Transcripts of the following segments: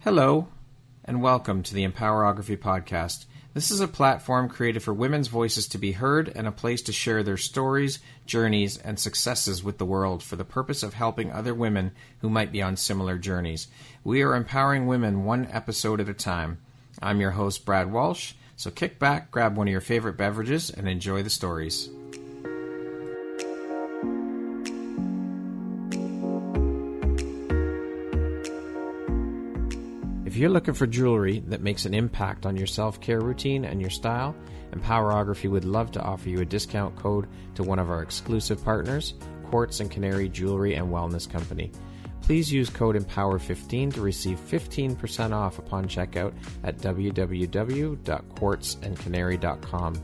Hello, and welcome to the Empowerography Podcast. This is a platform created for women's voices to be heard and a place to share their stories, journeys, and successes with the world for the purpose of helping other women who might be on similar journeys. We are empowering women one episode at a time. I'm your host, Brad Walsh, so kick back, grab one of your favorite beverages, and enjoy the stories. If you're looking for jewelry that makes an impact on your self-care routine and your style, Empowerography would love to offer you a discount code to one of our exclusive partners, Quartz & Canary Jewelry and Wellness Company. Please use code EMPOWER15 to receive 15% off upon checkout at www.quartzandcanary.com.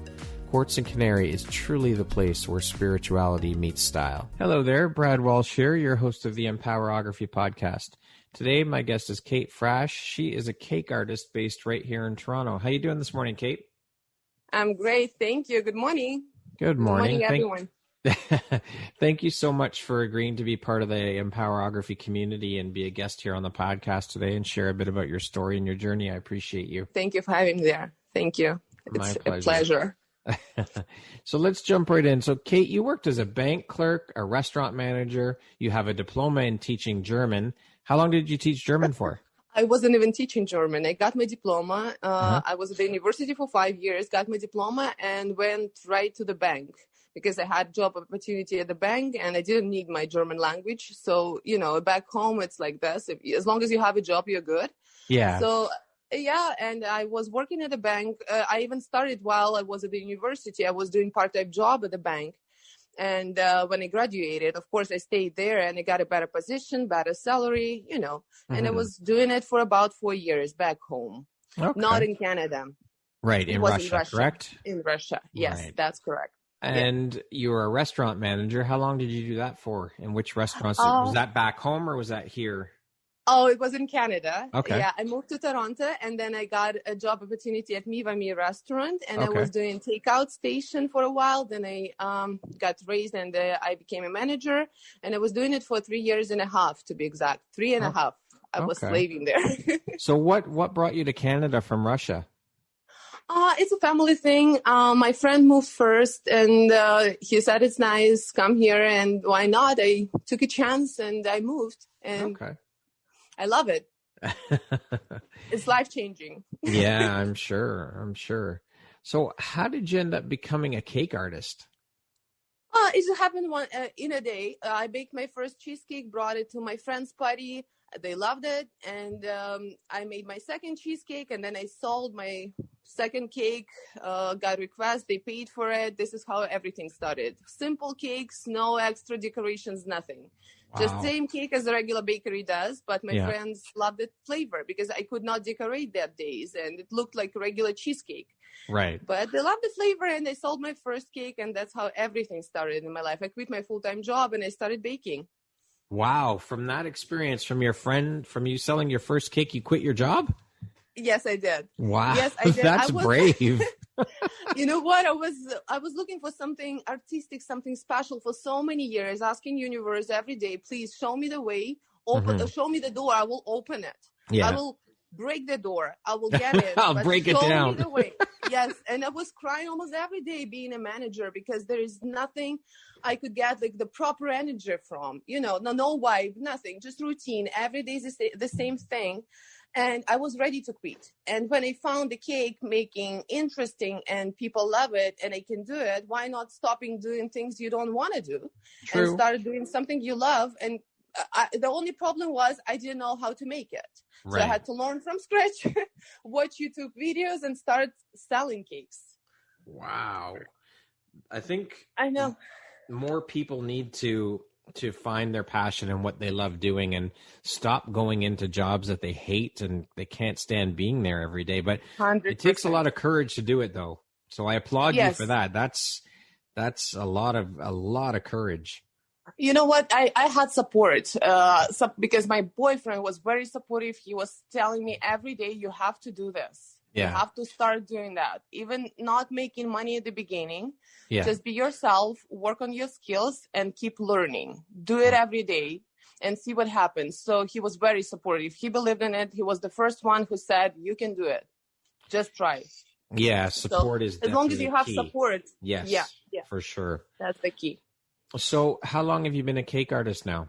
Quartz & Canary is truly the place where spirituality meets style. Hello there, Brad Walsh here, your host of the Empowerography Podcast. Today, my guest is Kate Frash. She is a cake artist based right here in Toronto. How you doing this morning, Kate? I'm great. Thank you. Good morning. Good morning. Good morning, everyone. Thank you so much for agreeing to be part of the Empowerography community and be a guest here on the podcast today and share a bit about your story and your journey. I appreciate you. Thank you for having me there. Thank you. It's a pleasure. So let's jump right in. So Kate, you worked as a bank clerk, a restaurant manager. You have a diploma in teaching German. How long did you teach German for? I wasn't even teaching German. I got my diploma. I was at the university for 5 years, got my diploma, and went right to the bank because I had job opportunity at the bank and I didn't need my German language. So, back home, it's like this. As long as you have a job, you're good. Yeah. So, yeah, and I was working at the bank. I even started while I was at the university. I was doing part-time job at the bank. And when I graduated, of course, I stayed there and I got a better position, better salary, and I was doing it for about 4 years back home, not in Canada. Right, in Russia, correct? In Russia, yes, right. That's correct. And you were a restaurant manager. How long did you do that for? And which restaurants? Was that back home or was that here? Oh, it was in Canada. Okay. Yeah, I moved to Toronto and then I got a job opportunity at Me restaurant and I was doing takeout station for a while. Then I got raised and I became a manager and I was doing it for 3 years and a half to be exact. 3.5. I was slaving there. So what brought you to Canada from Russia? It's a family thing. My friend moved first and he said, it's nice, come here. And why not? I took a chance and I moved. And I love it. It's life-changing. Yeah, I'm sure. So how did you end up becoming a cake artist? It just happened in a day. I baked my first cheesecake, brought it to my friend's party. They loved it. And I made my second cheesecake. And then I sold my second cake, got requests. They paid for it. This is how everything started. Simple cakes, no extra decorations, nothing. Wow. Just same cake as the regular bakery does, but my friends loved the flavor because I could not decorate that days and it looked like a regular cheesecake. Right. But they loved the flavor and they sold my first cake and that's how everything started in my life. I quit my full-time job and I started baking. Wow. From that experience, from your friend, from you selling your first cake, you quit your job? Yes, I did. Wow. Yes, I did. That's brave. You know what? I was looking for something artistic, something special for so many years, asking universe every day, please show me the way, show me the door. I will open it. Yeah. I will break the door. I will get it. I'll break it down. Show me the way. Yes. And I was crying almost every day being a manager because there is nothing I could get like the proper energy from, no vibe, nothing, just routine. Every day is the same thing. And I was ready to quit. And when I found the cake making interesting and people love it and I can do it, why not stopping doing things you don't want to do? True. And start doing something you love? And the only problem was I didn't know how to make it. Right. So I had to learn from scratch, watch YouTube videos and start selling cakes. Wow. I know more people need to find their passion and what they love doing and stop going into jobs that they hate and they can't stand being there every day. But 100%. It takes a lot of courage to do it though. So I applaud you for that. That's a lot of courage. You know what? I had support because my boyfriend was very supportive. He was telling me every day, you have to do this. Yeah. You have to start doing that. Even not making money at the beginning. Yeah. Just be yourself, work on your skills and keep learning. Do it every day. and see what happens. So he was very supportive. He believed in it. He was the first one who said, you can do it. Just try. Yeah, support is definitely as long as you have key. Support. Yes, yeah, for sure. That's the key. So how long have you been a cake artist now?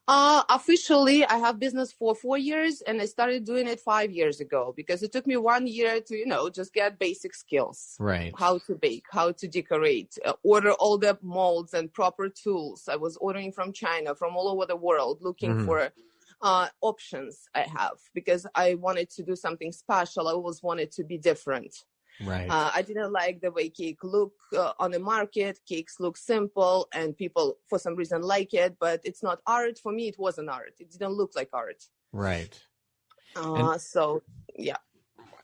Officially, I have business for 4 years, and I started doing it 5 years ago because it took me 1 year to, just get basic skills. Right. How to bake, how to decorate, order all the molds and proper tools. I was ordering from China, from all over the world, looking for options I have because I wanted to do something special. I always wanted to be different. Right. I didn't like the way cake look on the market. Cakes look simple and people for some reason like it, but it's not art. For me, it wasn't art. It didn't look like art. Right. So, yeah.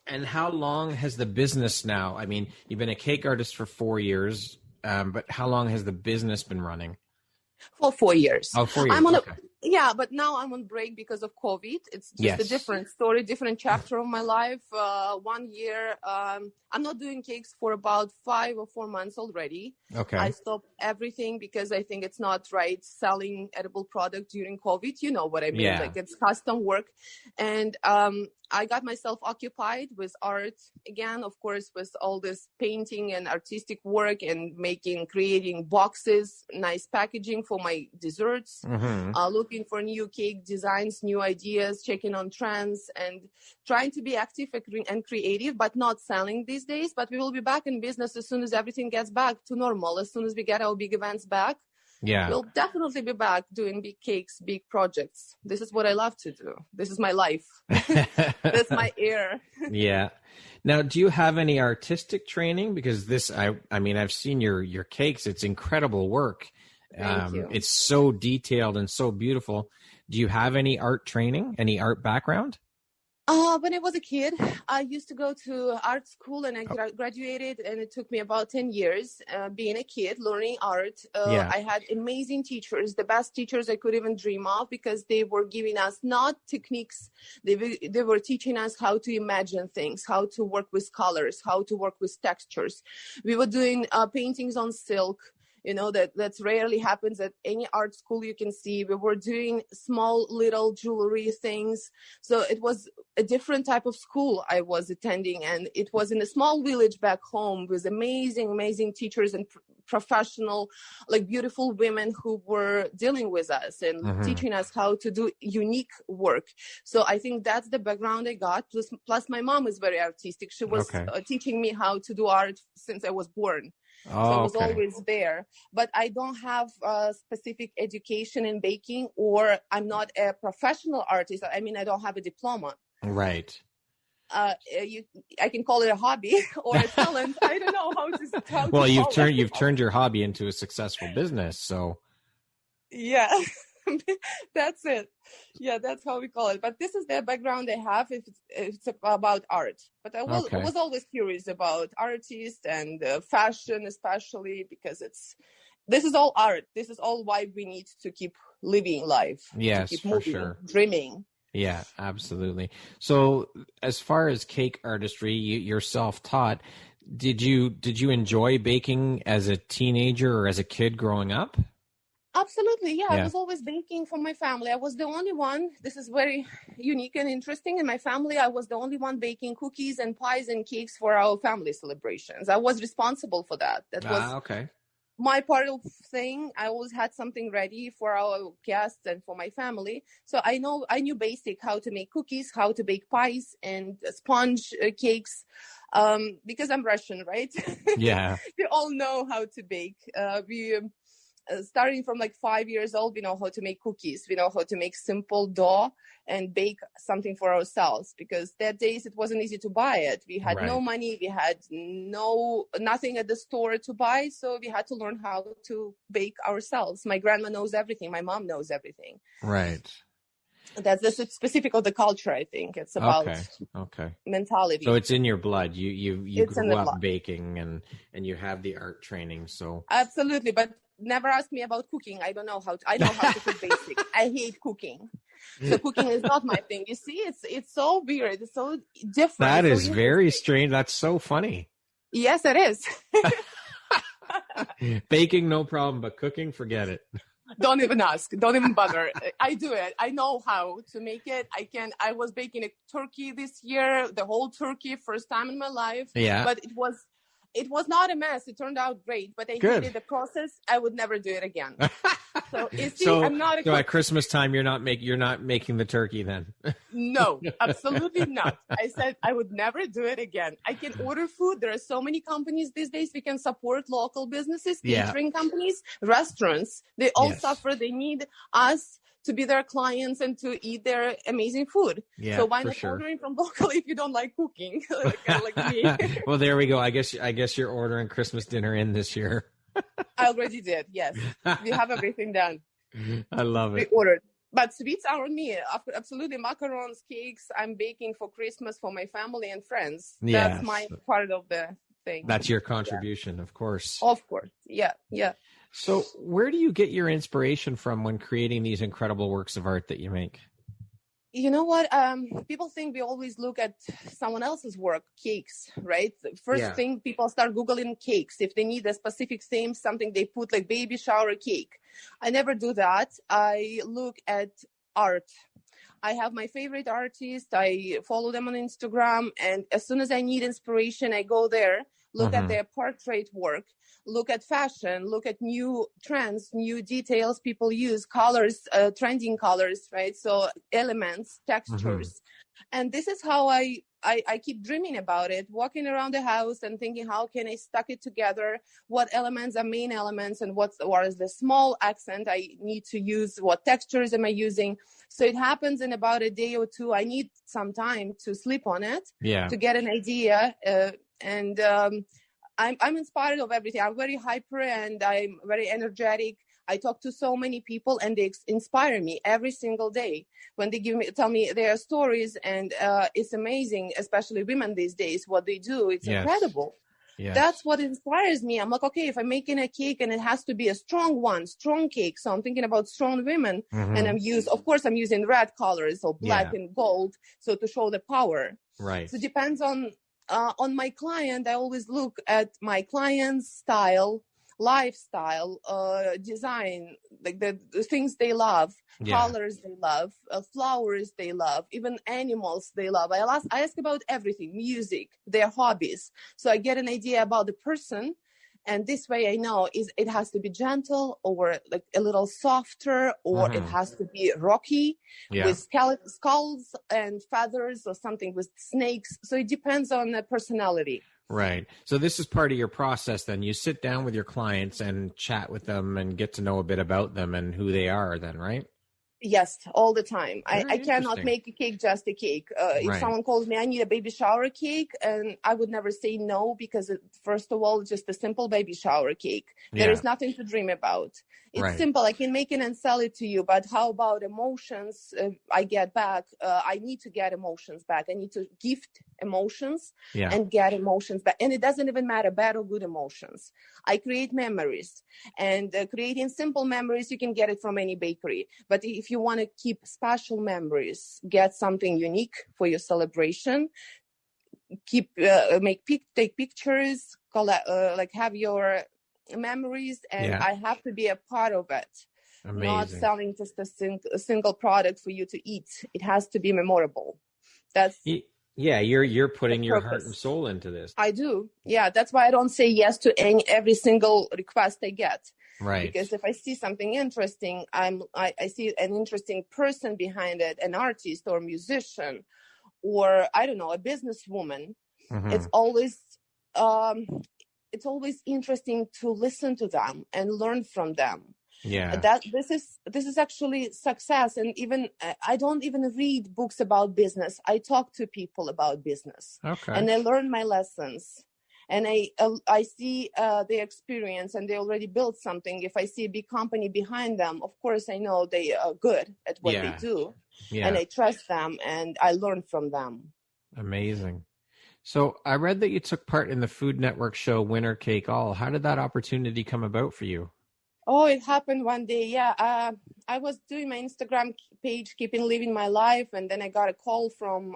And how long has the business now? I mean, you've been a cake artist for 4 years, but how long has the business been running? For 4 years. Oh, 4 years. Yeah, but now I'm on break because of COVID. It's just a different story, different chapter of my life. 1 year, I'm not doing cakes for about 5 or 4 months already. Okay. I stopped everything because I think it's not right selling edible product during COVID. You know what I mean? Yeah. Like it's custom work. And I got myself occupied with art again, of course, with all this painting and artistic work and creating boxes, nice packaging for my desserts, looking for new cake designs, new ideas, checking on trends and trying to be active and creative, but not selling these days. But we will be back in business as soon as everything gets back to normal, as soon as we get our big events back. Yeah. We'll definitely be back doing big cakes, big projects. This is what I love to do. This is my life. That's my air. Yeah. Now, do you have any artistic training? Because this, I mean, I've seen your cakes. It's incredible work. Thank you. It's so detailed and so beautiful. Do you have any art training, any art background? When I was a kid, I used to go to art school and I graduated, and it took me about 10 years being a kid, learning art. I had amazing teachers, the best teachers I could even dream of, because they were giving us not techniques. They were teaching us how to imagine things, how to work with colors, how to work with textures. We were doing paintings on silk. That's rarely happens at any art school you can see. We were doing small little jewelry things. So it was a different type of school I was attending. And it was in a small village back home with amazing, amazing teachers and professional, like beautiful women who were dealing with us and teaching us how to do unique work. So I think that's the background I got. Plus my mom is very artistic. She was teaching me how to do art since I was born. So I was always there, but I don't have a specific education in baking, or I'm not a professional artist. I mean, I don't have a diploma. Right. I can call it a hobby or a talent. I don't know how to. Well, you've turned your hobby into a successful business. So. Yeah. That's it. Yeah, that's how we call it. But this is the background I have. It's about art. But I was always curious about artists and fashion, especially because this is all art. This is all why we need to keep living life. Yes, to keep moving, for sure. Dreaming. Yeah, absolutely. So as far as cake artistry, you're self-taught. Did you enjoy baking as a teenager or as a kid growing up? Absolutely. Yeah, I was always baking for my family. I was the only one. This is very unique and interesting. In my family, I was the only one baking cookies and pies and cakes for our family celebrations. I was responsible for that. That was my part of thing. I always had something ready for our guests and for my family. So I knew basic how to make cookies, how to bake pies and sponge cakes. Because I'm Russian, right? Yeah. We all know how to bake. Starting from like 5 years old, we know how to make cookies. We know how to make simple dough and bake something for ourselves, because that days it wasn't easy to buy it. We had no money. We had nothing at the store to buy. So we had to learn how to bake ourselves. My grandma knows everything. My mom knows everything. Right. That's specific of the culture, I think. It's about mentality. So it's in your blood. You grew up baking and you have the art training. So absolutely, but never ask me about cooking. I don't know how to. I know how to cook basic. I hate cooking. So cooking is not my thing. You see, it's so weird. It's so different. That is very strange. That's so funny. Yes, it is. Baking, no problem, but cooking, forget it. Don't even ask. Don't even bother. I do it. I know how to make it. I was baking a turkey this year, the whole turkey, first time in my life. Yeah. But it was not a mess. It turned out great, but I hated the process. I would never do it again. So you see, I'm not a so cook. at Christmas time, you're not making the turkey then. No, absolutely not. I said I would never do it again. I can order food. There are so many companies these days. We can support local businesses, catering companies, restaurants. They all suffer. They need us to be their clients and to eat their amazing food. Yeah, so why not ordering from local if you don't like cooking, like me? Well, there we go. I guess you're ordering Christmas dinner in this year. I already did. Yes, we have everything done. I love it. We ordered. But sweets are on me. Absolutely. Macarons, cakes. I'm baking for Christmas for my family and friends. Yes. That's my part of the thing. That's your contribution, of course. Of course. Yeah. Yeah. So where do you get your inspiration from when creating these incredible works of art that you make? You know what? People think we always look at someone else's work, cakes, right? The first thing people start Googling cakes. If they need a specific theme, something they put like baby shower cake. I never do that. I look at art. I have my favorite artists. I follow them on Instagram. And as soon as I need inspiration, I go there, look at their portrait work, look at fashion, look at new trends, new details people use, colors, trending colors, right? So elements, textures. And this is how I keep dreaming about it, walking around the house and thinking, how can I stuck it together? What elements are main elements and what is the small accent I need to use? What textures am I using? So it happens in about a day or two. I need some time to sleep on it, to get an idea. I'm inspired of everything. I'm very hyper and I'm very energetic. I talk to so many people and they inspire me every single day when they tell me their stories. And it's amazing, especially women these days, what they do. It's incredible. Yes. That's what inspires me. I'm like, okay, if I'm making a cake and it has to be a strong cake. So I'm thinking about strong women and I'm using red colors or black and gold. So to show the power. Right. So it depends on my client. I always look at my client's style, lifestyle, design, like the things they love, colors they love, flowers they love, even animals they love. I ask about everything, music, their hobbies. So I get an idea about the person. And this way I know it has to be gentle or like a little softer, or it has to be rocky with skulls and feathers or something with snakes. So it depends on the personality. Right. So this is part of your process then. You sit down with your clients and chat with them and get to know a bit about them and who they are then, right? Yes, all the time. I cannot make a cake just a cake. If someone calls me, I need a baby shower cake, and I would never say no because, first of all, just a simple baby shower cake. There is nothing to dream about. It's simple. I can make it and sell it to you, but how about emotions I get back? I need to get emotions back. I need to gift emotions and get emotions back. And it doesn't even matter, bad or good emotions. I create memories, and creating simple memories, you can get it from any bakery. But if you want to keep special memories, get something unique for your celebration, take pictures, have your memories, and I have to be a part of it. Amazing. Not selling just a single product for you to eat. It has to be memorable. That's you're putting your heart and soul into this. I do. Yeah, that's why I don't say yes to every single request I get. Right. Because if I see something interesting, I see an interesting person behind it, an artist or musician, or I don't know, a businesswoman. It's always interesting to listen to them and learn from them. Yeah. This is actually success. And even I don't even read books about business. I talk to people about business. Okay. And I learn my lessons. And I see their experience, and they already built something. If I see a big company behind them, of course I know they are good at what they do, and I trust them, and I learn from them. Amazing. So I read that you took part in the Food Network show Winner Cake All. How did that opportunity come about for you? Oh, it happened one day. Yeah. I was doing my Instagram page, keeping living my life. And then I got a call from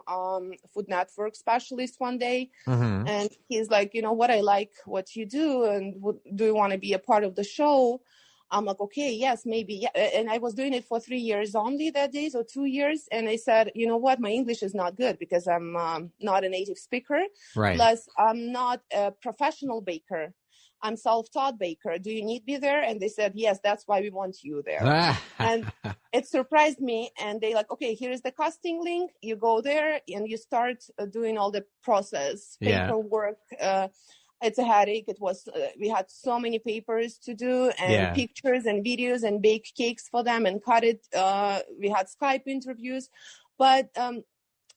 Food Network specialist one day. And he's like, you know what, I like what you do. And do you want to be a part of the show? I'm like, okay, yes, maybe. Yeah. And I was doing it for 3 years only that day, so 2 years. And I said, you know what, my English is not good because I'm not a native speaker. Right. Plus, I'm not a professional baker. I'm self-taught baker. Do you need me there? And they said, yes, that's why we want you there. And it surprised me. And they like, okay, here's the casting link. You go there and you start doing all the process, paperwork. It's a headache. It was, we had so many papers to do and pictures and videos and bake cakes for them and cut it. We had Skype interviews, but,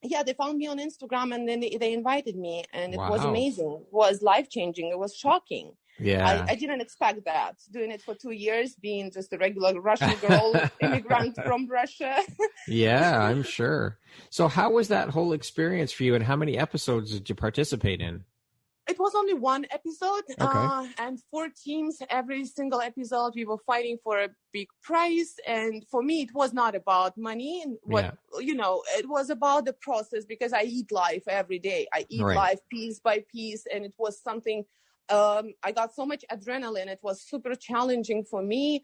they found me on Instagram and then they invited me and it was amazing. It was life-changing. It was shocking. Yeah. I didn't expect that. Doing it for 2 years, being just a regular Russian girl, immigrant from Russia. Yeah, I'm sure. So how was that whole experience for you and how many episodes did you participate in? It was only one episode, okay. And 4 teams. Every single episode, we were fighting for a big prize. And for me, it was not about money. And it was about the process because I eat life every day. I eat life piece by piece. And it was something, I got so much adrenaline. It was super challenging for me,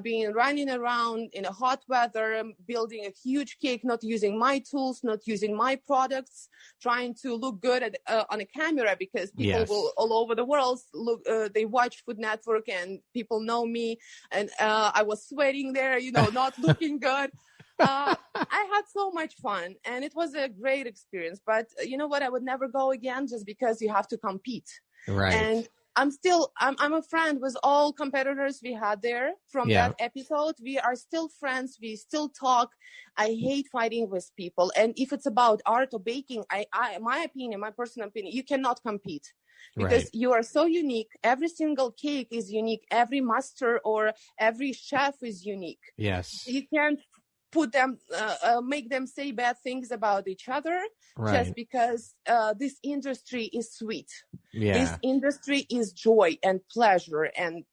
being running around in a hot weather, building a huge cake, not using my tools, not using my products, trying to look good on a camera because people will all over the world look, they watch Food Network and people know me. And I was sweating there, not looking good. I had so much fun and it was a great experience, but you know what? I would never go again just because you have to compete. Right. And I'm a friend with all competitors we had there from that episode. We are still friends. We still talk. I hate fighting with people. And if it's about art or baking, my opinion, my personal opinion, you cannot compete because you are so unique. Every single cake is unique. Every master or every chef is unique. Yes. You can't put them, make them say bad things about each other just because this industry is sweet. Yeah. This industry is joy and pleasure and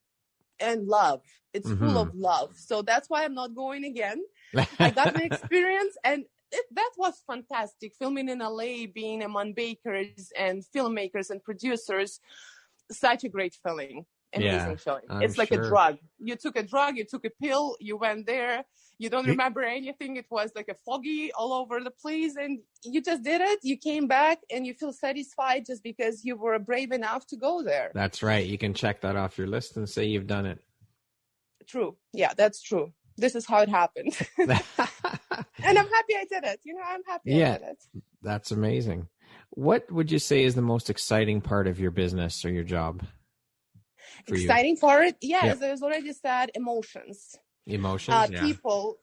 love. It's full of love. So that's why I'm not going again. I got an experience and that was fantastic. Filming in LA, being among bakers and filmmakers and producers, such a great feeling. Amazing showing. It's like a drug. You took a drug, you took a pill, you went there, you don't remember anything. It was like a foggy all over the place and you just did it. You came back and you feel satisfied just because you were brave enough to go there. That's right. You can check that off your list and say you've done it. True. Yeah, that's true. This is how it happened. And I'm happy I did it. I'm happy I did it. That's amazing. What would you say is the most exciting part of your business or your job? Exciting for it? As I was already said, emotions. People,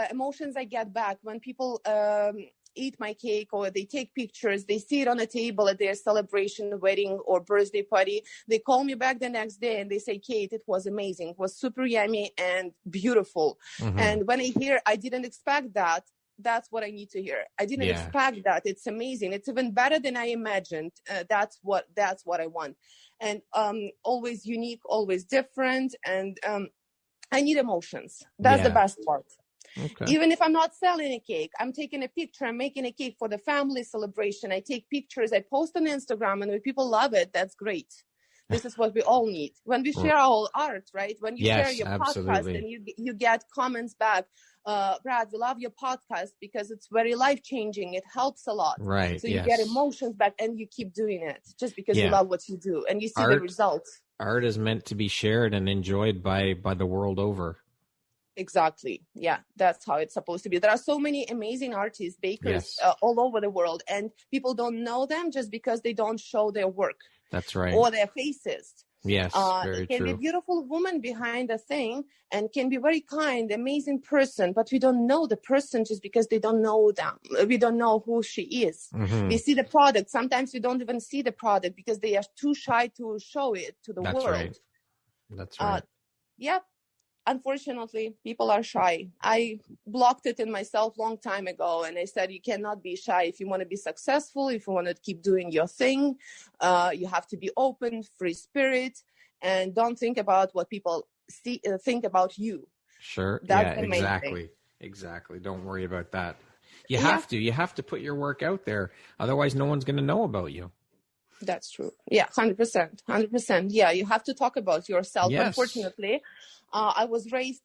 emotions I get back when people eat my cake or they take pictures, they see it on a table at their celebration, wedding or birthday party. They call me back the next day and they say, Kate, it was amazing. It was super yummy and beautiful. And when I hear, I didn't expect that, that's what I need to hear. I didn't expect that. It's amazing. It's even better than I imagined. That's what I want. And always unique, always different. And I need emotions. That's the best part. Okay. Even if I'm not selling a cake, I'm taking a picture, I'm making a cake for the family celebration. I take pictures, I post on Instagram, and when people love it, that's great. This is what we all need. When we share our art, right? When you share your podcast and you get comments back, Brad, we love your podcast because it's very life-changing. It helps a lot. Right. So you get emotions back and you keep doing it just because you love what you do and you see the results. Art is meant to be shared and enjoyed by the world over. Exactly. Yeah, that's how it's supposed to be. There are so many amazing artists, bakers all over the world, and people don't know them just because they don't show their work. That's right. Or their faces. Yes, very it can true. be a beautiful woman behind a thing and can be very kind, amazing person, but we don't know the person just because they don't know them. We don't know who she is. We see the product. Sometimes we don't even see the product because they are too shy to show it to the world. Right. That's right. Unfortunately, people are shy. I blocked it in myself long time ago. And I said, you cannot be shy. If you want to be successful, if you want to keep doing your thing, you have to be open, free spirit, and don't think about what people think about you. Sure. That's the main thing. Exactly. Don't worry about that. You have to put your work out there. Otherwise, no one's going to know about you. That's true. Yeah, 100%. 100%. Yeah, you have to talk about yourself. Yes. Unfortunately, I was raised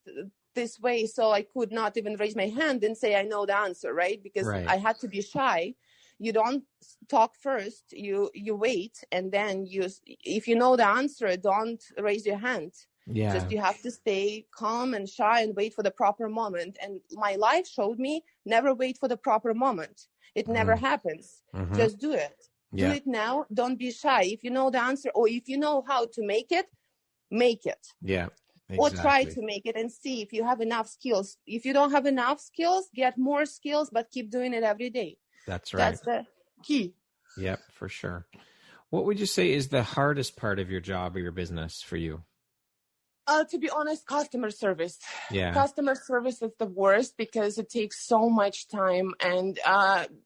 this way, so I could not even raise my hand and say I know the answer, right? Because I had to be shy. You don't talk first, you wait, and then if you know the answer, don't raise your hand. Yeah. Just you have to stay calm and shy and wait for the proper moment. And my life showed me never wait for the proper moment. It never happens. Just do it. Do it now. Don't be shy. If you know the answer, or if you know how to make it, make it. Yeah. Exactly. Or try to make it and see if you have enough skills. If you don't have enough skills, get more skills, but keep doing it every day. That's right. That's the key. Yep, for sure. What would you say is the hardest part of your job or your business for you? To be honest, customer service. Yeah. Customer service is the worst because it takes so much time. And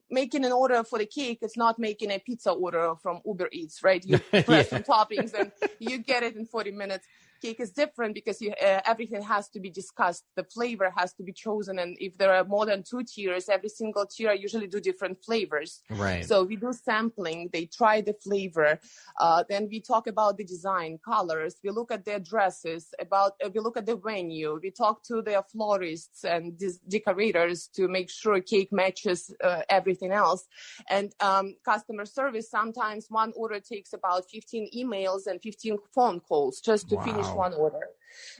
making an order for the cake, it's not making a pizza order from Uber Eats, right? You press some toppings and you get it in 40 minutes. Cake is different because everything has to be discussed. The flavor has to be chosen. And if there are more than 2 tiers, every single tier I usually do different flavors. Right. So we do sampling. They try the flavor. Then we talk about the design, colors. We look at the addresses, we look at the venue. We talk to the florists and decorators to make sure cake matches everything else. And customer service, sometimes one order takes about 15 emails and 15 phone calls just to finish one order,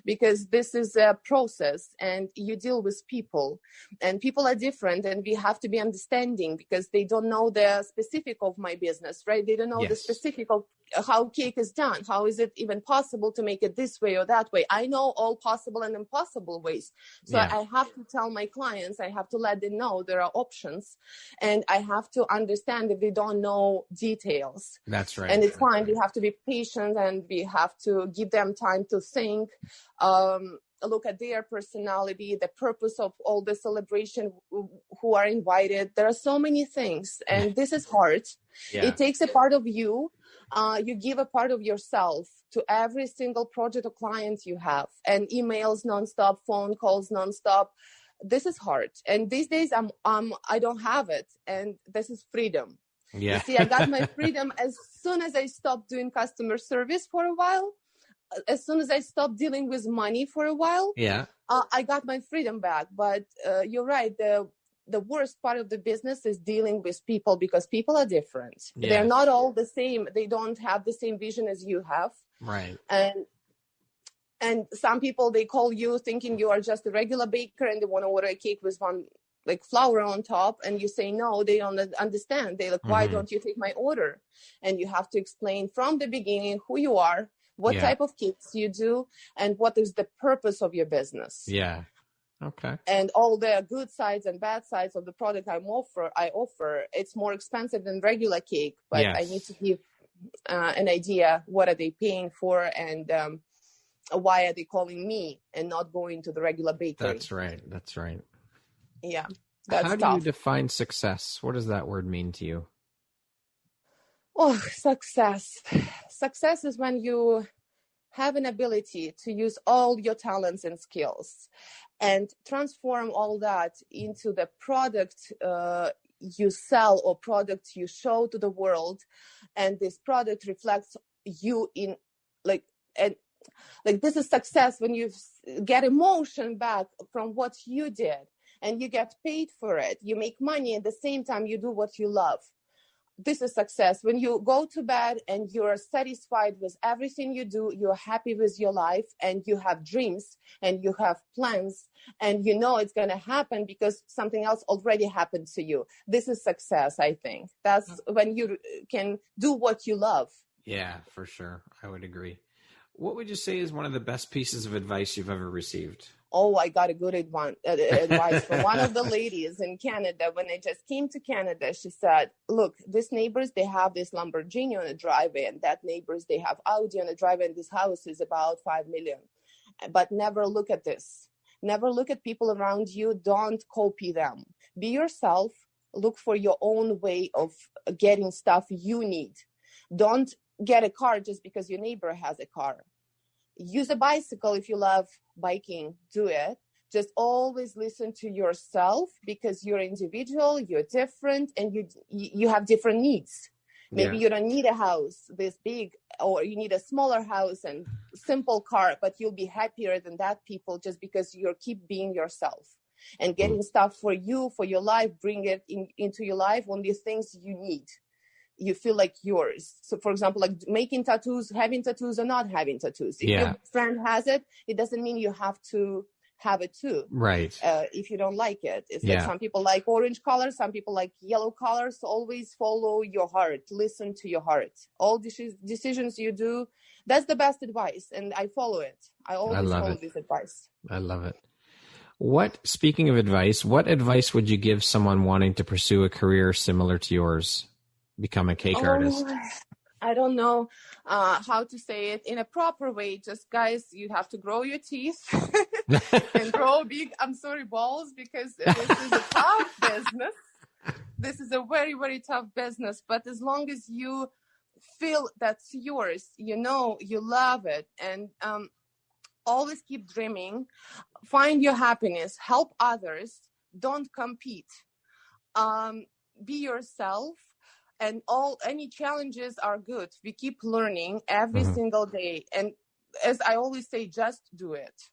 because this is a process and you deal with people, and people are different, and we have to be understanding because they don't know the specific of my business, right? They don't know the specific of how cake is done. How is it even possible to make it this way or that way? I know all possible and impossible ways. So I have to tell my clients, I have to let them know there are options, and I have to understand if they don't know details. That's right. And it's fine. We have to be patient, and we have to give them time to think, look at their personality, the purpose of all the celebration, who are invited. There are so many things, and this is hard. It takes a part of you. You give a part of yourself to every single project or client you have, and emails nonstop, phone calls nonstop. This is hard. And these days I don't have it. And this is freedom. Yeah. You see, I got my freedom as soon as I stopped doing customer service for a while. As soon as I stopped dealing with money for a while, I got my freedom back. But you're right. The worst part of the business is dealing with people, because people are different. Yes. They're not all the same. They don't have the same vision as you have. Right. And some people, they call you thinking you are just a regular baker and they want to order a cake with one like flour on top, and you say no. They don't understand. They like, why don't you take my order? And you have to explain from the beginning who you are, what type of cakes you do, and what is the purpose of your business. Yeah. Okay. And all the good sides and bad sides of the product I offer. It's more expensive than regular cake, but I need to give an idea what are they paying for, and why are they calling me and not going to the regular bakery. That's right. Yeah. That's How do tough. you define success? What does that word mean to you? Oh, success. Success is when you have an ability to use all your talents and skills and transform all that into the product you sell or product you show to the world. And this product reflects you in this is success when you get emotion back from what you did and you get paid for it. You make money at the same time you do what you love. This is success. When you go to bed and you're satisfied with everything you do, you're happy with your life, and you have dreams and you have plans, and you know it's going to happen because something else already happened to you. This is success, I think. That's when you can do what you love. Yeah, for sure. I would agree. What would you say is one of the best pieces of advice you've ever received? Oh, I got a good advice from one of the ladies in Canada. When I just came to Canada, she said, look, these neighbors, they have this Lamborghini on the driveway, and that neighbors, they have Audi on the driveway, and this house is about 5 million. But never look at this. Never look at people around you. Don't copy them. Be yourself. Look for your own way of getting stuff you need. Don't get a car just because your neighbor has a car. Use a bicycle if you love biking, do it. Just always listen to yourself, because you're individual, you're different, and you have different needs. Maybe you don't need a house this big, or you need a smaller house and simple car, but you'll be happier than that people just because you keep being yourself and getting stuff for you, for your life, bring it into your life, only things you need. You feel like yours. So for example, like making tattoos, having tattoos or not having tattoos. If your friend has it, it doesn't mean you have to have it too. Right. If you don't like it. It's like some people like orange colors, some people like yellow colors. So always follow your heart. Listen to your heart. All decisions you do, that's the best advice. And I follow it. I always follow this advice. I love it. Speaking of advice, what advice would you give someone wanting to pursue a career similar to yours? Become a cake artist? I don't know how to say it in a proper way. Just guys, you have to grow your teeth and grow big, balls, because this is a tough business. This is a very, very tough business. But as long as you feel that's yours, you love it, and always keep dreaming, find your happiness, help others, don't compete, be yourself. And any challenges are good. We keep learning every single day. And as I always say, just do it.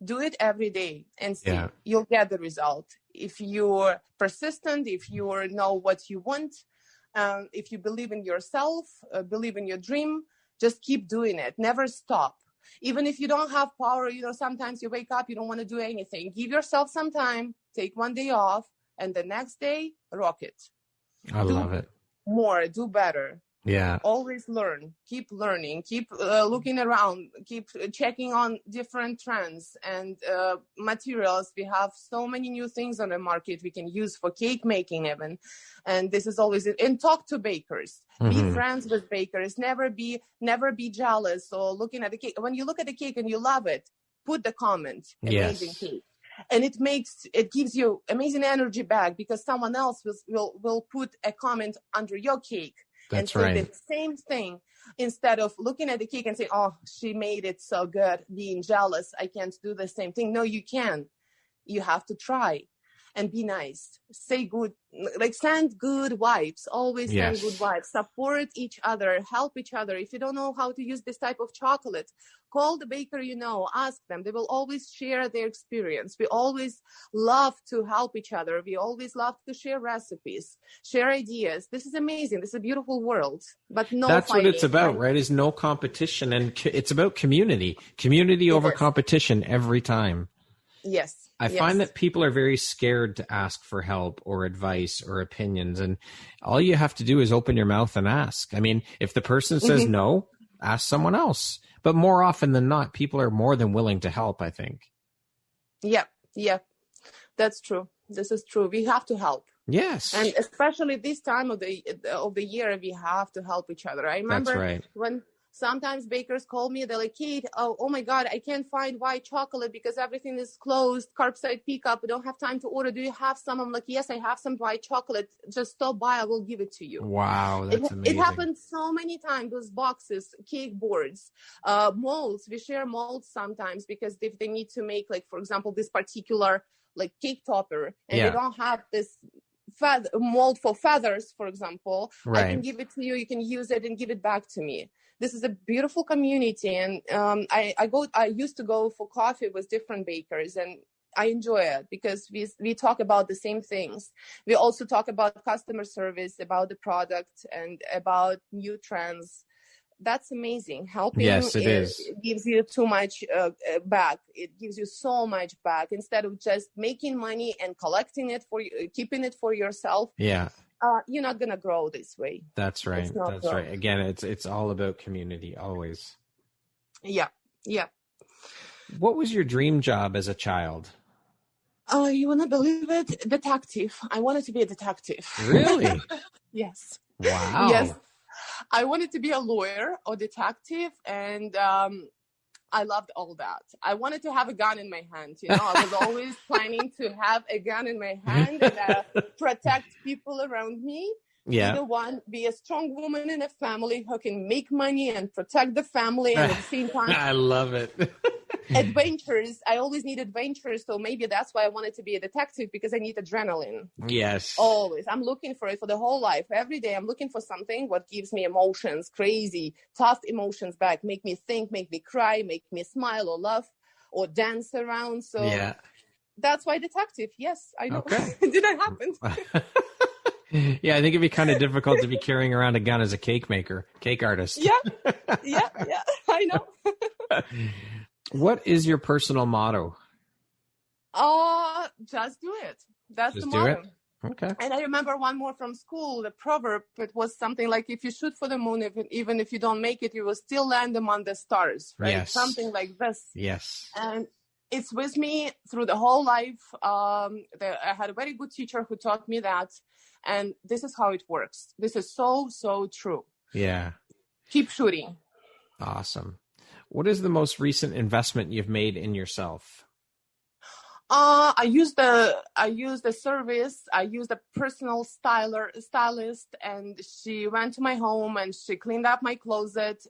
Do it every day and see. You'll get the result. If you're persistent, if you know what you want, if you believe in yourself, believe in your dream, just keep doing it. Never stop. Even if you don't have power, sometimes you wake up, you don't want to do anything. Give yourself some time, take one day off, and the next day, rock it. I love it. More, do better. Yeah. Always learn, keep learning, keep looking around, keep checking on different trends and materials. We have so many new things on the market we can use for cake making even. And this is always it. And talk to bakers. Be friends with bakers. Never be jealous or looking at the cake. When you look at the cake and you love it, put the comment, amazing cake. And it gives you amazing energy back, because someone else will put a comment under your cake and say the same thing, instead of looking at the cake and saying, oh, she made it so good, being jealous, I can't do the same thing. No, you can. You have to try and be nice. Say good, send good vibes. Always send good vibes. Support each other, help each other. If you don't know how to use this type of chocolate, call the baker, ask them. They will always share their experience. We always love to help each other. We always love to share recipes, share ideas. This is amazing. This is a beautiful world, but that's fighting. What it's about, right? Is no competition. And it's about community over competition every time. Yes. I find that people are very scared to ask for help or advice or opinions. And all you have to do is open your mouth and ask. I mean, if the person says no, ask someone else. But more often than not, people are more than willing to help, I think. Yeah. That's true. This is true. We have to help. Yes. And especially this time of the year, we have to help each other. I remember when sometimes bakers call me, they're like, Kate, oh my God, I can't find white chocolate because everything is closed, curbside pickup. I don't have time to order. Do you have some? I'm like, yes, I have some white chocolate. Just stop by. I will give it to you. Wow, that's amazing. It happened so many times, those boxes, cake boards, molds. We share molds sometimes because if they need to make, for example, this particular cake topper, and they don't have this mold for feathers, for example, I can give it to you. You can use it and give it back to me. This is a beautiful community, and I used to go for coffee with different bakers, and I enjoy it because we talk about the same things. We also talk about customer service, about the product, and about new trends. That's amazing. Helping gives you too much back. It gives you so much back instead of just making money and collecting it keeping it for yourself. Yeah. You're not going to grow this way. That's right. That's right. Again, it's all about community always. Yeah. What was your dream job as a child? Oh, you want to believe it? Detective. I wanted to be a detective. Really? Yes. Wow. Yes. I wanted to be a lawyer or detective, and I loved all that. I wanted to have a gun in my hand. I was always planning to have a gun in my hand and protect people around me. Yeah. Be a strong woman in a family who can make money and protect the family, and at the same time. I love it. adventures. I always need adventures. So maybe that's why I wanted to be a detective, because I need adrenaline. Yes. Always. I'm looking for it for the whole life. Every day I'm looking for something what gives me emotions, crazy, tough emotions back, make me think, make me cry, make me smile or laugh or dance around. So yeah. That's why detective. Yes, I know. Okay. Did that happen? Yeah, I think it'd be kind of difficult to be carrying around a gun as a cake artist. Yeah, I know. What is your personal motto? Just do it. That's Just the do motto. it. Okay. And I remember one more from school, the proverb. It was something like, if you shoot for the moon, even if you don't make it, you will still land among the stars, right? Yes. Something like this. Yes. And it's with me through the whole life. I had a very good teacher who taught me that. And this is how it works. This is so, so true. Yeah. Keep shooting. Awesome. What is the most recent investment you've made in yourself? I used the service. I used a personal stylist, and she went to my home and she cleaned up my closet.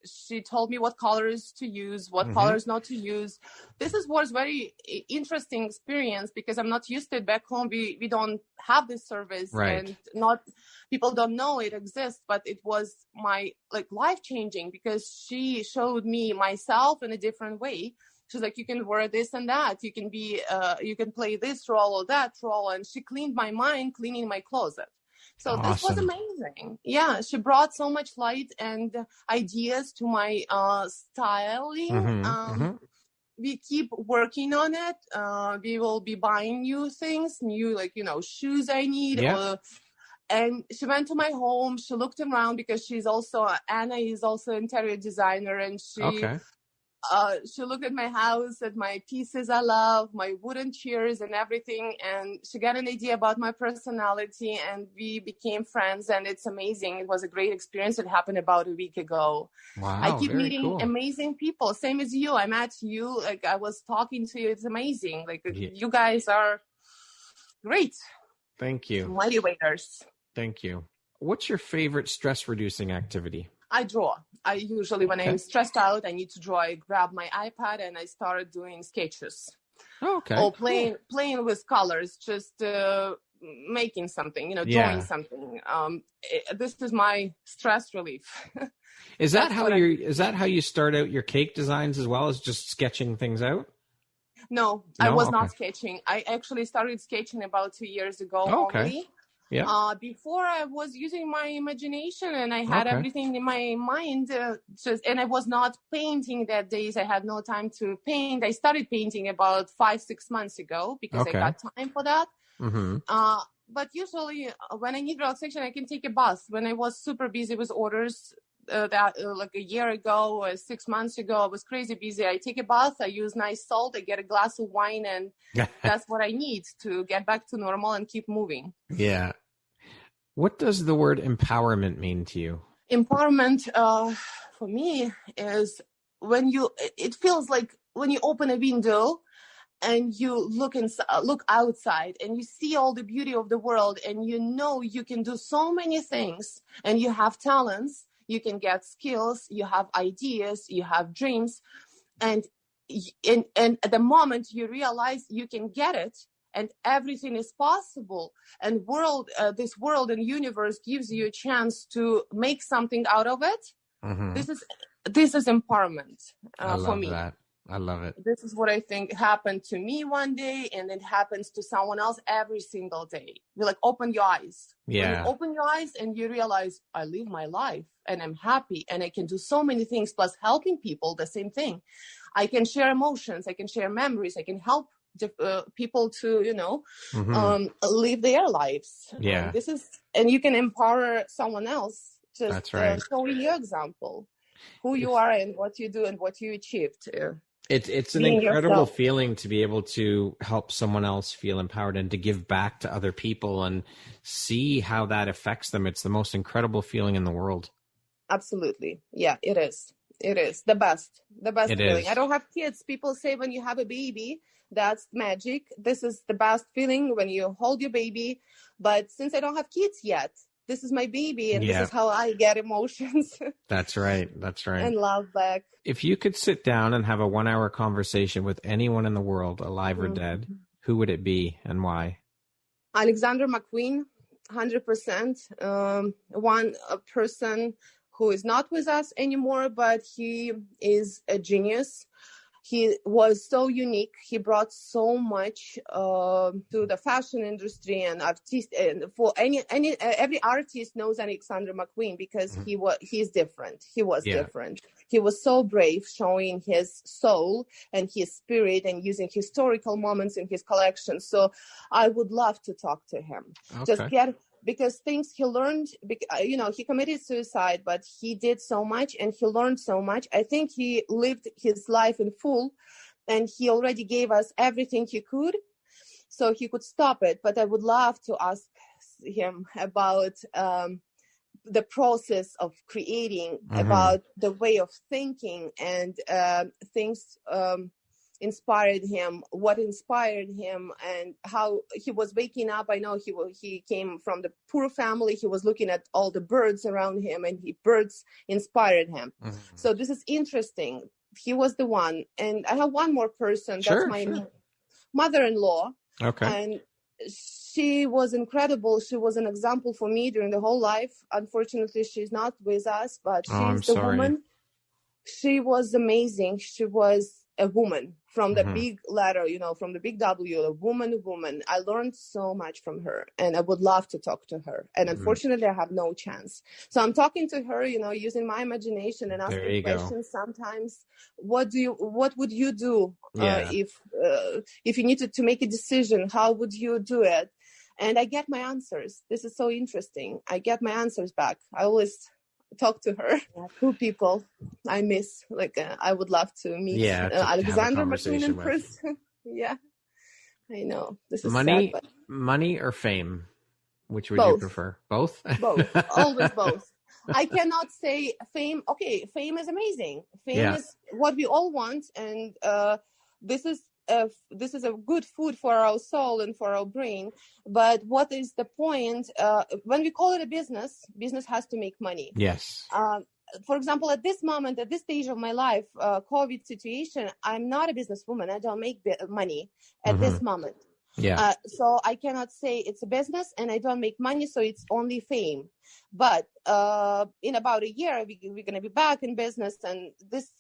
She told me what colors to use, what colors not to use. Was very interesting experience, because I'm not used to it back home. We don't have this service, right. And people don't know it exists. But it was my life changing, because she showed me myself in a different way. She's like, you can wear this and that. You can you can play this role or that role. And she cleaned my mind, cleaning my closet. So awesome. This was amazing. Yeah, she brought so much light and ideas to my styling. We keep working on it. We will be buying new things, shoes I need. Yeah. And she went to my home. She looked around, because Anna is also interior designer, and she looked at my house, at my pieces I love, my wooden chairs and everything. And she got an idea about my personality, and we became friends. And it's amazing. It was a great experience. It happened about a week ago. Wow. I keep meeting cool. amazing people. Same as you. I met you. I was talking to you. It's amazing. You guys are great. Thank you. Motivators. Thank you. What's your favorite stress reducing activity? I draw. I usually, when I'm stressed out, I need to draw. I grab my iPad and I started doing sketches. Okay. Or playing with colors, just making something, drawing something. This is my stress relief. Is that how you start out your cake designs, as well as just sketching things out? No, I was not sketching. I actually started sketching about 2 years ago only. Yeah. Before, I was using my imagination, and I had everything in my mind. And I was not painting that days. I had no time to paint. I started painting about 5-6 months ago, because I got time for that. But usually, when I need relaxation, I can take a bath. When I was super busy with orders, like a year ago or 6 months ago, I was crazy busy. I take a bath, I use nice salt, I get a glass of wine, and that's what I need to get back to normal and keep moving. Yeah. What does the word empowerment mean to you? Empowerment, for me, is it feels like when you open a window and you look outside and you see all the beauty of the world, and you can do so many things, and you have talents. You can get skills, you have ideas, you have dreams. And at the moment you realize you can get it, and everything is possible, and this world and universe gives you a chance to make something out of it. This is empowerment for me. I love it. This is what I think happened to me one day, and it happens to someone else every single day. You open your eyes. Yeah. When you open your eyes and you realize, I live my life and I'm happy and I can do so many things, plus helping people, the same thing. I can share emotions. I can share memories. I can help people to, live their lives. Yeah. And you can empower someone else. That's right. Showing your example, who you are and what you do and what you achieved. It's an incredible feeling to be able to help someone else feel empowered and to give back to other people and see how that affects them. It's the most incredible feeling in the world. Absolutely. Yeah, it is. It is the best feeling. I don't have kids. People say when you have a baby, that's magic. This is the best feeling when you hold your baby. But since I don't have kids yet, this is my baby, and Yeah. this is how I get emotions That's right. That's right. and love back. If you could sit down and have a 1-hour conversation with anyone in the world, alive or dead, who would it be and why? Alexander McQueen, 100%. One person who is not with us anymore, but he is a genius. He was so unique. He brought so much to the fashion industry and artist. And for every artist knows Alexander McQueen because he's different. He was different. He was so brave, showing his soul and his spirit and using historical moments in his collection. So I would love to talk to him. Okay. Because things he learned, he committed suicide, but he did so much and he learned so much. I think he lived his life in full, and he already gave us everything he could, so he could stop it. But I would love to ask him about the process of creating, about the way of thinking, and things inspired him, what inspired him, and how he was waking up. I know he came from the poor family. He was looking at all the birds around him, and birds inspired him. So this is interesting. He was the one. And I have one more person. That's my mother-in-law. Okay. And she was incredible. She was an example for me during the whole life. Unfortunately, she's not with us, but she's the woman. She was amazing. She was a woman from the big letter, from the big W, a woman. I learned so much from her, and I would love to talk to her. And unfortunately, I have no chance. So I'm talking to her, using my imagination and asking questions sometimes. What would you do if you needed to make a decision? How would you do it? And I get my answers. This is so interesting. I get my answers back. I always talk to her. Two people I miss. I would love to meet Alexander McQueen in person. Yeah, I know. This is money, sad, but... money or fame? Which would you prefer? Both. Both. Always both. I cannot say fame. Okay, fame is amazing. Fame is what we all want, and this is a good food for our soul and for our brain. But what is the point when we call it a business? Business has to make money. Yes. For example, at this moment, at this stage of my life, COVID situation, I'm not a businesswoman. I don't make money at this moment. Yeah. So I cannot say it's a business, and I don't make money, so it's only fame. But in about a year, we're going to be back in business, and this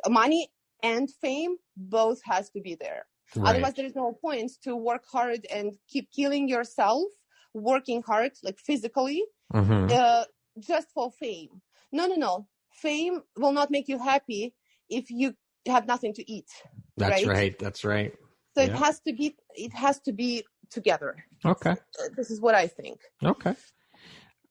money and fame both has to be there. Right. Otherwise, there is no point to work hard and keep killing yourself, working hard, like physically, just for fame. No. Fame will not make you happy if you have nothing to eat. That's right. So it has to be together. Okay. This is what I think. Okay.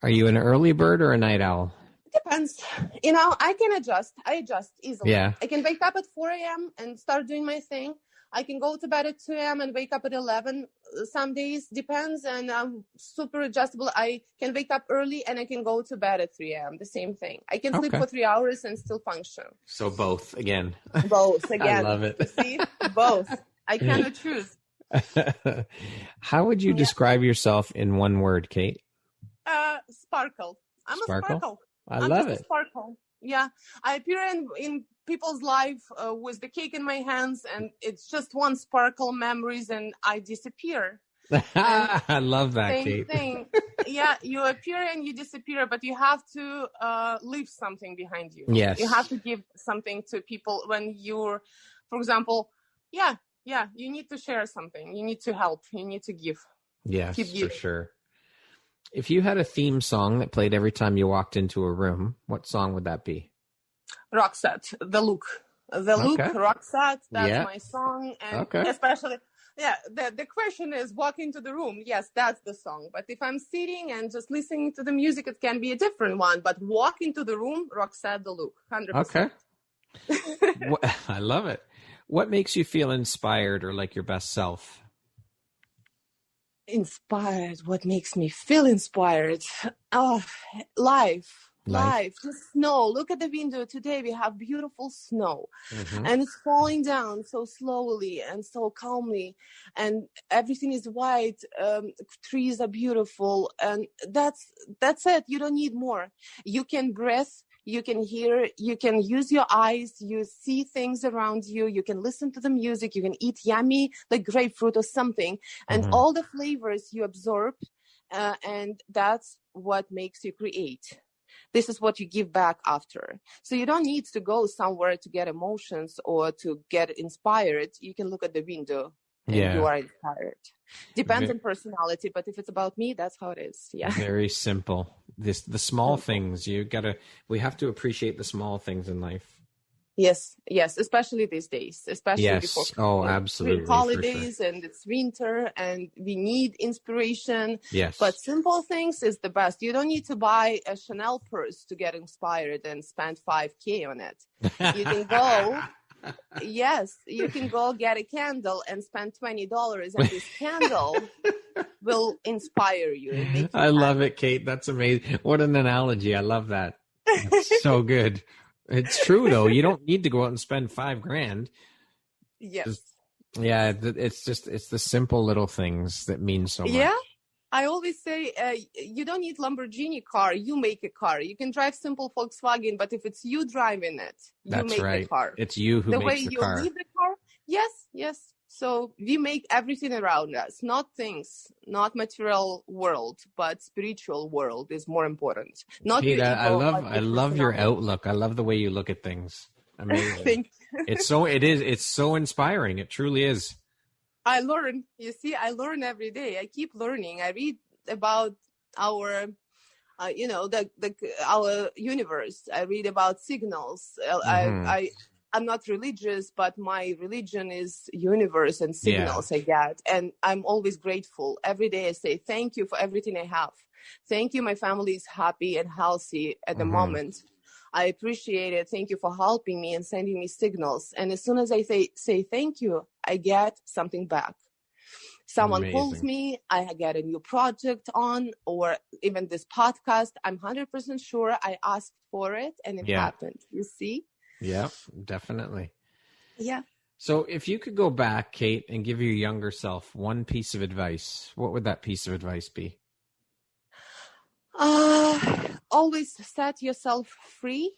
Are you an early bird or a night owl? Depends. I can adjust. I adjust easily. Yeah. I can wake up at 4 a.m. and start doing my thing. I can go to bed at 2 a.m. and wake up at 11. Some days depends, and I'm super adjustable. I can wake up early and I can go to bed at 3 a.m. The same thing. I can sleep for 3 hours and still function. So both again. Both again. I love it. See, both. I cannot choose. How would you describe yourself in one word, Kate? Sparkle. I'm a sparkle. I'm love it. Sparkle. Yeah, I appear in people's life with the cake in my hands, and it's just one sparkle memories, and I disappear. I love that, Kate. Same thing. Yeah, you appear and you disappear, but you have to leave something behind you. Yes. You have to give something to people when you're, for example, you need to share something. You need to help. You need to give. Yes, for sure. If you had a theme song that played every time you walked into a room, what song would that be? Roxette, The Look. Roxette, that's my song. And especially, the question is walk into the room. Yes, that's the song. But if I'm sitting and just listening to the music, it can be a different one. But walk into the room, Roxette, The Look, 100%. Okay. I love it. What makes you feel inspired or like your best self? Inspired. What makes me feel inspired? Oh, life. Life, just snow. Look at the window today. We have beautiful snow, and it's falling down so slowly and so calmly, and everything is white. Trees are beautiful, and that's it. You don't need more. You can breathe. You can hear. You can use your eyes. You see things around you. You can listen to the music. You can eat yummy like grapefruit or something, and all the flavors you absorb, and that's what makes you create. This is what you give back after. So you don't need to go somewhere to get emotions or to get inspired. You can look at the window and you are inspired. Depends on personality, but if it's about me, that's how it is. Yeah. Very simple. The small things, we have to appreciate the small things in life. Yes, especially these days, especially before absolutely, holidays, and it's winter, and we need inspiration. Yes, but simple things is the best. You don't need to buy a Chanel purse to get inspired and spend $5,000 on it. You can go, you can go get a candle and spend $20, and this candle will inspire you. And make you I love it, Kate. That's amazing. What an analogy! I love that. That's so good. It's true though. You don't need to go out and spend $5,000. Yes. It's the simple little things that mean so much. Yeah. I always say, you don't need Lamborghini car. You make a car. You can drive simple Volkswagen, but if it's you driving it, you make the car. It's you who makes the car. The way you leave the car. Yes. So we make everything around us, not things, not material world, but spiritual world is more important. Not Kate, I love your outlook. I love the way you look at things. Amazing. It's so inspiring. It truly is. I learn. You see, I learn every day. I keep learning. I read about our our universe. I read about signals. I'm not religious, but my religion is universe and signals I get. And I'm always grateful. Every day I say, thank you for everything I have. Thank you. My family is happy and healthy at the moment. I appreciate it. Thank you for helping me and sending me signals. And as soon as I say thank you, I get something back. Someone calls me, I get a new project on, or even this podcast. I'm 100% sure I asked for it and it happened. You see? Yeah, definitely. Yeah. So if you could go back, Kate, and give your younger self one piece of advice, what would that piece of advice be? Always set yourself free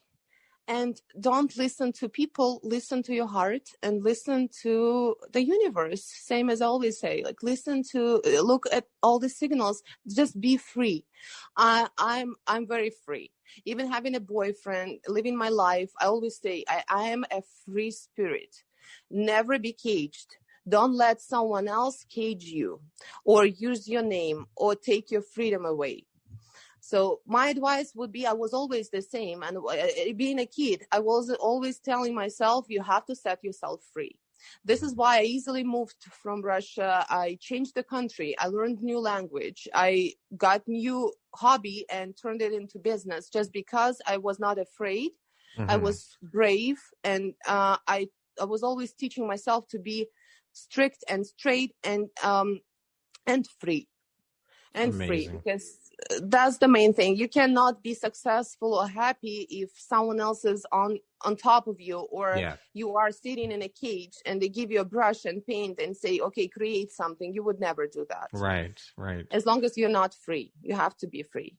and don't listen to people. Listen to your heart and listen to the universe. Same as I always say, like look at all the signals. Just be free. I'm very free. Even having a boyfriend, living my life, I always say I am a free spirit. Never be caged. Don't let someone else cage you or use your name or take your freedom away. So my advice would be, I was always the same. And being a kid, I was always telling myself, you have to set yourself free. This is why I easily moved from Russia. I changed the country. I learned new language. I got new hobby and turned it into business just because I was not afraid. I was brave. And I was always teaching myself to be strict and straight and free. And Amazing. Free, because that's the main thing. You cannot be successful or happy if someone else is on top of you, or you are sitting in a cage and they give you a brush and paint and say, okay, create something. You would never do that. Right. As long as you're not free, you have to be free.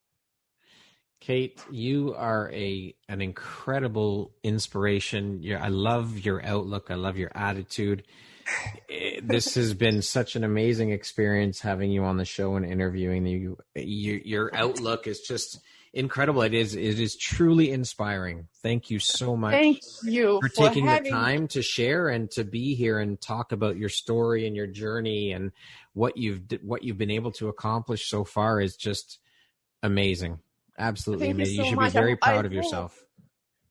Kate, you are an incredible inspiration. I love your outlook. I love your attitude. This has been such an amazing experience having you on the show and interviewing you. Your outlook is just incredible. It is truly inspiring. Thank you so much. Thank you for taking the time to share and to be here and talk about your story and your journey and what you've been able to accomplish so far is just amazing. Absolutely amazing. You should be very proud of yourself.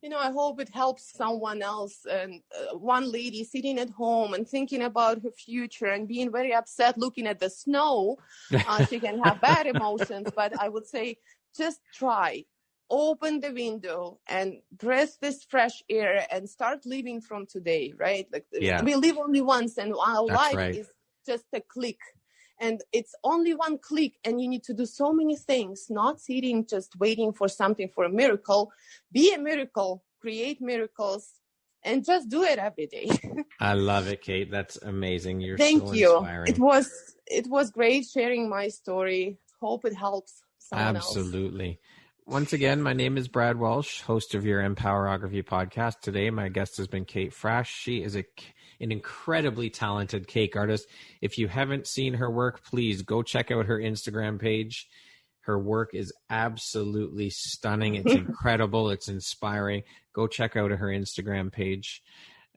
I hope it helps someone else. And one lady sitting at home and thinking about her future and being very upset looking at the snow, she can have bad emotions. But I would say just try. Open the window and breathe this fresh air and start living from today, right? We live only once and our life is just a click. And it's only one click, and you need to do so many things, not sitting just waiting for something, for a miracle. Be a miracle, create miracles, and just do it every day. I love it, Kate. That's amazing. You're Thank so you. inspiring. It was great sharing my story. Hope it helps someone else. Absolutely. Once again, my name is Brad Walsh, host of your Empowerography podcast. Today, my guest has been Kate Frash. She is an incredibly talented cake artist. If you haven't seen her work, please go check out her Instagram page. Her work is absolutely stunning. It's incredible. It's inspiring. Go check out her Instagram page.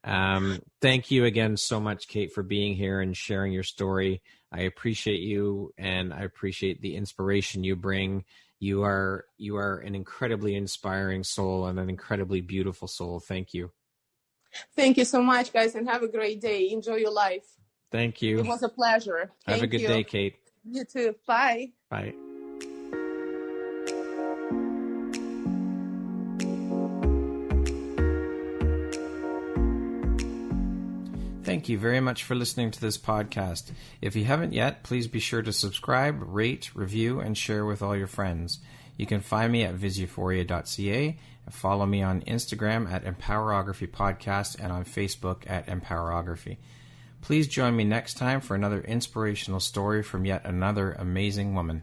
Thank you again so much, Kate, for being here and sharing your story. I appreciate you, and I appreciate the inspiration you bring. You are an incredibly inspiring soul and an incredibly beautiful soul. Thank you. Thank you so much, guys, and have a great day. Enjoy your life. Thank you. It was a pleasure. Have a good day, Kate. You too. Bye. Bye. Thank you very much for listening to this podcast. If you haven't yet, please be sure to subscribe, rate, review, and share with all your friends. You can find me at viseuphoria.ca and follow me on Instagram at Empowerography Podcast and on Facebook at Empowerography. Please join me next time for another inspirational story from yet another amazing woman.